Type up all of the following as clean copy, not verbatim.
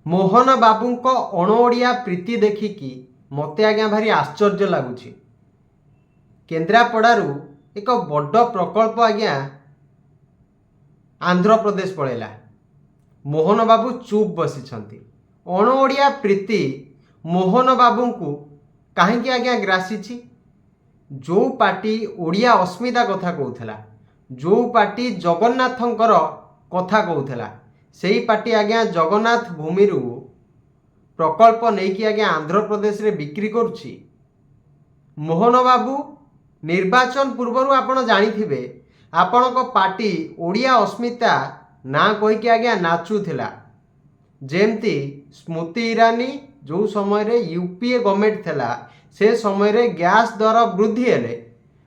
मोहन बाबू अणओडिया प्रीति देखिकी मत आज्ञा भारी आश्चर्य लगुच। केन्द्रापड़ारू एक बड़ प्रकल्प आज्ञा आंध्र प्रदेश पलैला। मोहन बाबू चुप बसी अणओडिया प्रीति मोहन बाबू को कहीं आज्ञा ग्रासी। जो पार्टी ओडिया अस्मिता कथा कहूला, जो पार्टी जगन्नाथंकर कथा कहूला, सेही पार्टी आज्ञा जगन्नाथ भूमि प्रकल्प नहीं कि आज्ञा आंध्र प्रदेश रे बिक्री करुछि। मोहन बाबू निर्वाचन पूर्वर आपण जानिथिबे आपणक पार्टी ओडिया अस्मिता ना कहीकि आज्ञा नाचुथिला। जेमती स्मृति ईरानी जो समय रे यूपीए गवर्नमेंट थिला से समय रे गैस दर वृद्धि हेले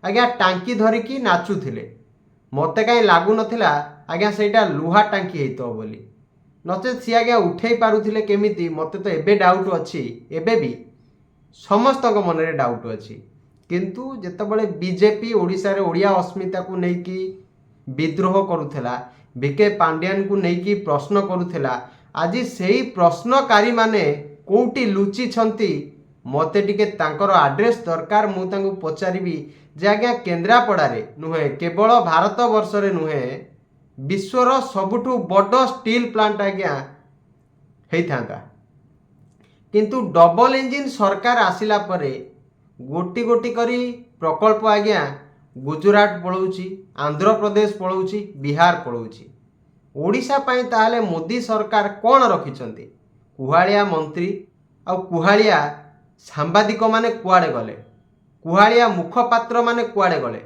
आज्ञा टांकी धरिकी नाचुथिले। मते कहीं लागू नथिला आज्ञा सेटा लुहा टांकी हेतो बोली, नचेत सी आज्ञा उठे पारुथिले केमिति मते तो एबे डाउट अछि। एबे भी समस्त मन रे डाउट अछि। किंतु जेतेबेले बीजेपी ओडिशा रे ओडिया अस्मिता को नेकी विद्रोह करुथिला, बीके पांड्यान को नेकी प्रश्न करुथिला, आज सेही प्रश्नकारी माने कोउटी लुचि छंती मते टिके तांकर आड्रेस दरकार। मु तांको पचारिबी जे आज्ञा केन्द्रापड़ा रे नुहे केवल भारत वर्ष रे नुहे विश्वर सबुठु बड़ स्टील प्लांट आज्ञा हेइथांता। किंतु डबल इंजिन सरकार आसिला परे गोटी गोटी करी प्रकल्प आज्ञा गुजरात पळौची, आंध्र प्रदेश पळौची, बिहार पळौची। ओडिशा पाई ताहले मोदी सरकार कौन रखिछंती? कुहाड़िया मंत्री आ कुहाड़िया सांबादिक माने कुआड़े गले, कुहाड़िया मुखपात्र माने कुआड़े गले।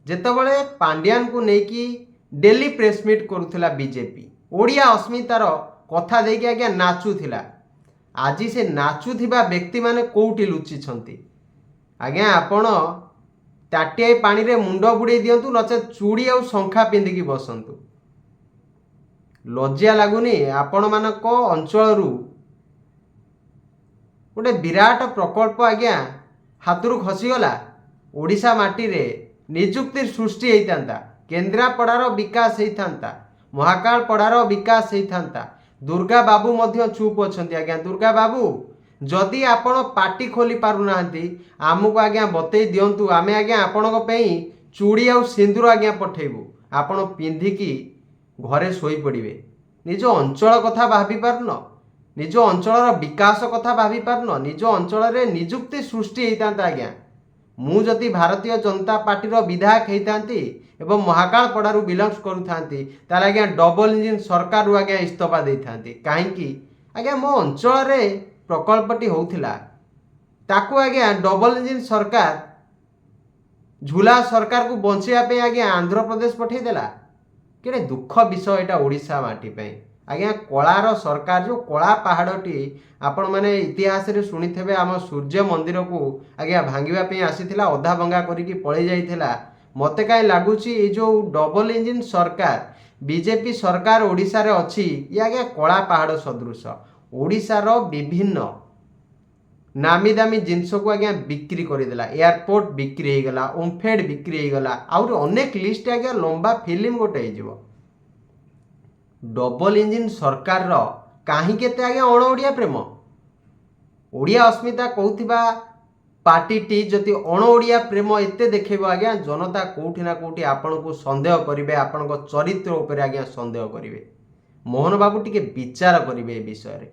जेतेबेले पांड्यान को नेकी डेली प्रेस मीट करुथिला बीजेपी ओडिया अस्मितार कथा देकी आज्ञा नाचुथिला, आज से नाचुथिबा व्यक्ति माने कोउटी लुचि छंती? आज्ञा आपण ताटियाई पानी रे मुंड बुड़े दियंतु, नचे चूड़ी आ शंखा पिंधिकी बसंतु। लज्जा लागुनी आपण मानक अंचल गोटे विराट प्रकल्प आज्ञा हाथरू खसीगला। ओडिशा माटी रे निजुक्ति सृष्टि होता, केन्द्रापड़ार विकास होता, महाकालपड़ार विकास होता। दुर्गा बाबू मध्य चुप अच्छा। आज्ञा दुर्गा बाबू जदि आपण पार्टी खोली पारुना आमको आज्ञा बतई दिंतु, आमे आज्ञा आपण चूड़ी आ सिंदूर आज्ञा पठेबू, आपण पिंधिकी घरे शोई पड़े। निज अंचल कथा भाभी पारन, निज अंचल विकास कथा भाभी पारन, निज अंचल रे निजुक्ति सृष्टि होता। आज्ञा मु जदि भारतीय जनता पार्टी विधायक होती एवं महाकालपड़ारू बिलंग्स करूथांती ताले आज्ञा डबल इंजिन सरकार रू आज्ञा इस्तीफा देथांती। कहीं आज्ञा मो अंचल रे प्रकल्पटी होउथिला ताकू आज्ञा डबल इंजिन सरकार झूला सरकार को बंचाइया पे आज्ञा आंध्र प्रदेश पठेदेला। केड़े दुख विषय एटा ओडिशा माटी पे। आज्ञा कलार सरकार जो कला पहाड़टी आपण माने इतिहास रे सुनिथेबे, आम सूर्य मंदिर को आज्ञा भांगिबा पे आसीथिला, अधा भंगा करिकी पळै जाइथिला। मते काई लागुची ए जो डबल इंजिन सरकार बीजेपी सरकार ओडिशा रे अछि, ये आज्ञा कला पहाड़ सदृश ओडिशार विभिन्न नामी दामी जिनस को आज्ञा बिक्री करदेला। एयरपोर्ट बिक्री हो गला, ओम्फेड बिक्री हो गला, आउर अनेक लिस्ट आज्ञा लंबा फिल्म गोटे हो। डबल इंजिन सरकार रो काहे केते आज्ञा अणओडिया प्रेम? ओडिया अस्मिता कहूथिबा पार्टी टी जति अणओडिया प्रेम एते देखेबो आज्ञा जनता कोठी ना कोठी आपण को संदेह करिवे, आपण को चरित्र ऊपर आज्ञा संदेह करिवे। मोहन बाबू टिके विचार करिवे ए विषय रे।